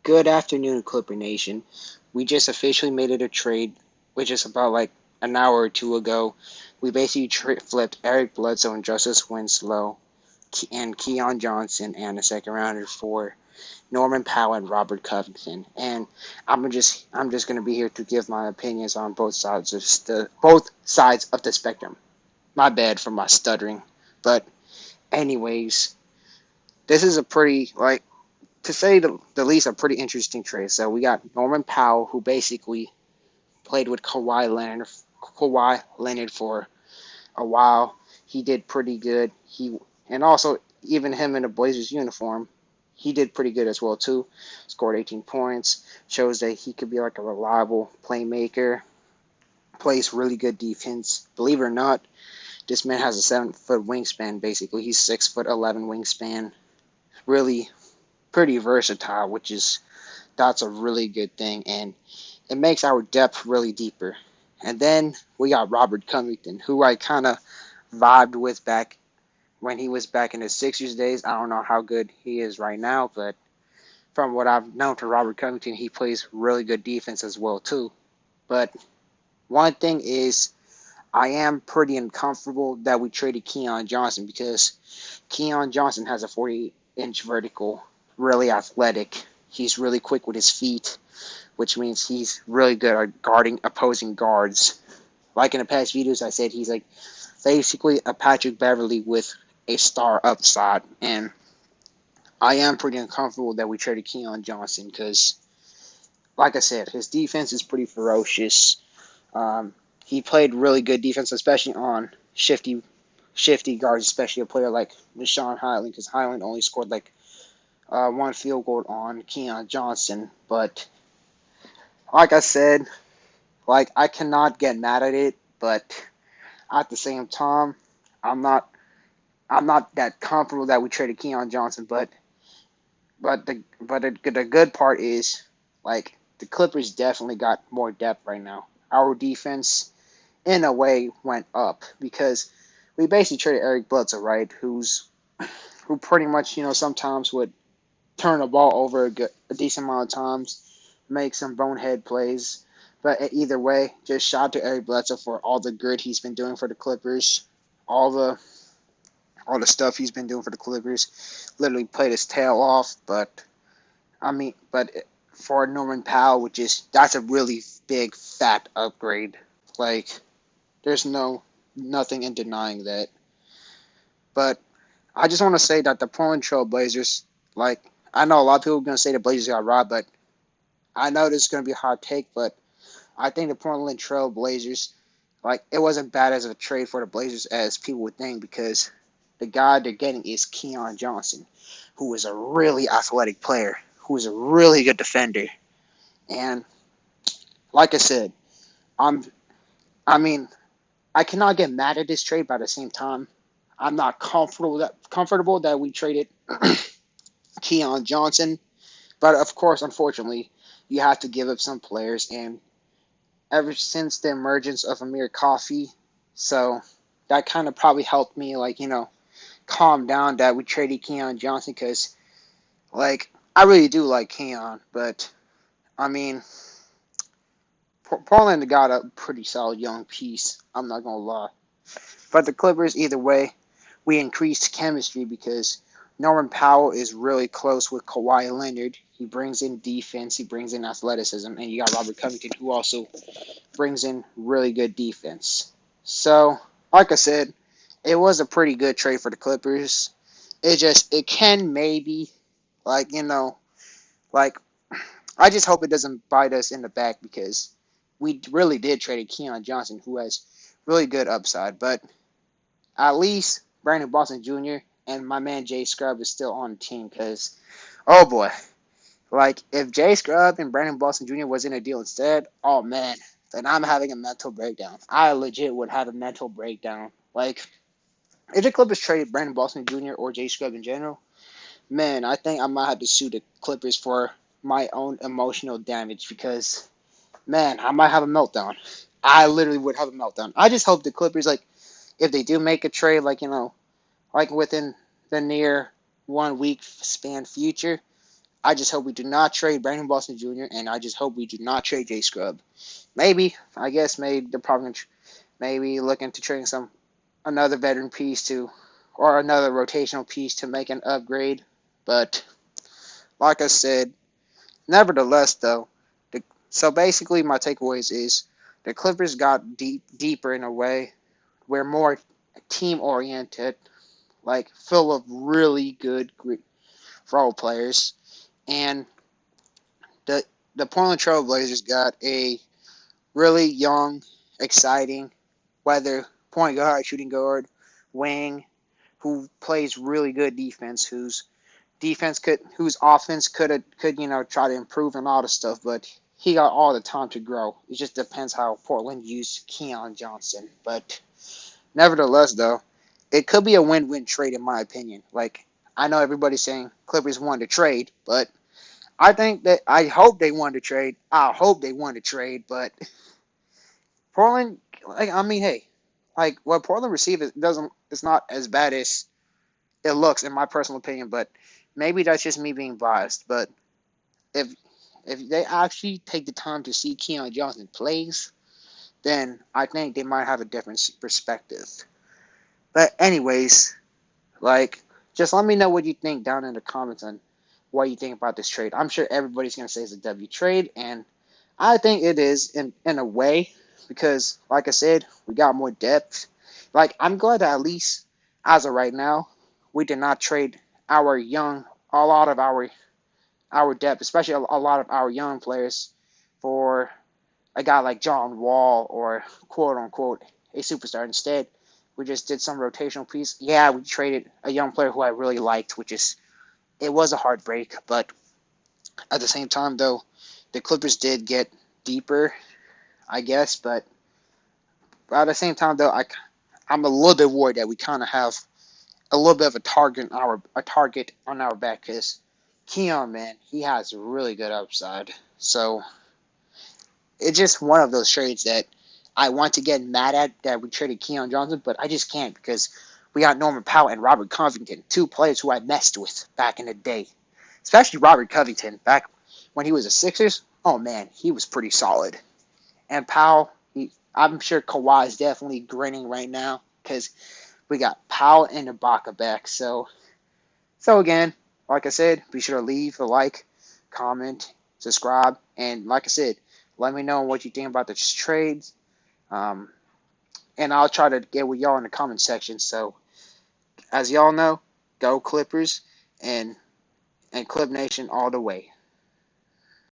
Good afternoon, Clipper Nation. We just officially made it a trade, which is about like an hour or two ago. We basically flipped Eric Bledsoe and Justice Winslow and Keon Johnson and a second rounder for Norman Powell and Robert Covington. And I'm just gonna be here to give my opinions on both sides of the spectrum. My bad for my stuttering, but anyways, this is a pretty to say the least, a pretty interesting trade. So we got Norman Powell, who basically played with Kawhi Leonard for a while. He did pretty good. And also even him in a Blazers uniform, he did pretty good as well too. Scored 18 points. Shows that he could be like a reliable playmaker. Plays really good defense. Believe it or not, this man has a 7-foot wingspan. Basically, he's 6'11" wingspan. Really pretty versatile, that's a really good thing, and it makes our depth really deeper. And then we got Robert Covington, who I kind of vibed with back when he was back in his Sixers days. I don't know how good he is right now, but from what I've known to Robert Covington, he plays really good defense as well too. But one thing is, I am pretty uncomfortable that we traded Keon Johnson because Keon Johnson has a 40-inch vertical, really athletic. He's really quick with his feet, which means he's really good at guarding opposing guards. Like in the past videos, I said he's like basically a Patrick Beverly with a star upside. And I am pretty uncomfortable that we traded Keon Johnson because, like I said, his defense is pretty ferocious. He played really good defense, especially on shifty guards, especially a player like Rashawn Highland, because Highland only scored like one field goal on Keon Johnson. But like I said, I cannot get mad at it, but at the same time, I'm not that comfortable that we traded Keon Johnson. But the good part is the Clippers definitely got more depth right now. Our defense, in a way, went up because we basically traded Eric Bledsoe, right? Who pretty much sometimes would turn the ball over a decent amount of times, make some bonehead plays. But either way, just shout out to Eric Bledsoe for all the good he's been doing for the Clippers, all the stuff he's been doing for the Clippers. Literally played his tail off. But for Norman Powell, that's a really big fat upgrade. There's nothing in denying that. But I just want to say that the Portland Trail Blazers, I know a lot of people are going to say the Blazers got robbed, but I know this is going to be a hot take, but I think the Portland Trail Blazers, it wasn't bad as a trade for the Blazers as people would think because the guy they're getting is Keon Johnson, who is a really athletic player, who is a really good defender. And like I said, I mean, I cannot get mad at this trade, but at the same time, I'm not comfortable that we traded Keon Johnson. But of course, unfortunately, you have to give up some players. And ever since the emergence of Amir Coffey, so that kind of probably helped me, calm down that we traded Keon Johnson because, I really do like Keon. But, Portland got a pretty solid young piece. I'm not going to lie. But the Clippers, either way, we increased chemistry because Norman Powell is really close with Kawhi Leonard. He brings in defense, he brings in athleticism, and you got Robert Covington, who also brings in really good defense. So, like I said, it was a pretty good trade for the Clippers. It can maybe, I just hope it doesn't bite us in the back because we really did trade Keon Johnson, who has really good upside. But at least Brandon Boston Jr. and my man Jay Scrubb is still on the team because, oh boy, if Jay Scrubb and Brandon Boston Jr. was in a deal instead, oh man, then I'm having a mental breakdown. I legit would have a mental breakdown. If the Clippers traded Brandon Boston Jr. or Jay Scrubb in general, man, I think I might have to sue the Clippers for my own emotional damage because, man, I might have a meltdown. I literally would have a meltdown. I just hope the Clippers, if they do make a trade, within the near 1 week span future, I just hope we do not trade Brandon Boston Jr. and I just hope we do not trade Jay Scrub. Maybe, I guess, maybe they're probably maybe looking to trade another veteran piece to, or another rotational piece to make an upgrade. But like I said, nevertheless, though, so basically my takeaways is the Clippers got deeper in a way. We're more team oriented, like full of really good role players, and the the Portland Trail Blazers got a really young, exciting, whether point guard, shooting guard, wing, who plays really good defense, whose offense could try to improve and all this stuff, but he got all the time to grow. It just depends how Portland used Keon Johnson. But nevertheless, though, it could be a win-win trade in my opinion. Like, I know everybody's saying Clippers won to trade, but I hope they won to trade. I hope they won to trade, but Portland, like, I mean, hey, like what Portland received doesn't it's not as bad as it looks in my personal opinion, but maybe that's just me being biased. But if if they actually take the time to see Keon Johnson plays, then I think they might have a different perspective. But anyways, like, just let me know what you think down in the comments on what you think about this trade. I'm sure everybody's gonna say it's a W trade, and I think it is in a way because, like I said, we got more depth. Like, I'm glad that at least as of right now, we did not trade a lot of our depth, especially a lot of our young players, for a guy like John Wall or quote unquote a superstar. Instead, we just did some rotational piece. Yeah, we traded a young player who I really liked, it was a heartbreak, but at the same time though, the Clippers did get deeper, I guess, but at the same time though, I'm a little bit worried that we kind of have a little bit of a target on our back because Keon, man, he has really good upside. So it's just one of those trades that I want to get mad at that we traded Keon Johnson, but I just can't because we got Norman Powell and Robert Covington, two players who I messed with back in the day. Especially Robert Covington back when he was a Sixers. Oh man, he was pretty solid. And Powell, I'm sure Kawhi is definitely grinning right now because we got Powell and Ibaka back. So again, like I said, be sure to leave a like, comment, subscribe, and like I said, let me know what you think about the trades. Um, and I'll try to get with y'all in the comment section. So as y'all know, go Clippers and Clip Nation all the way.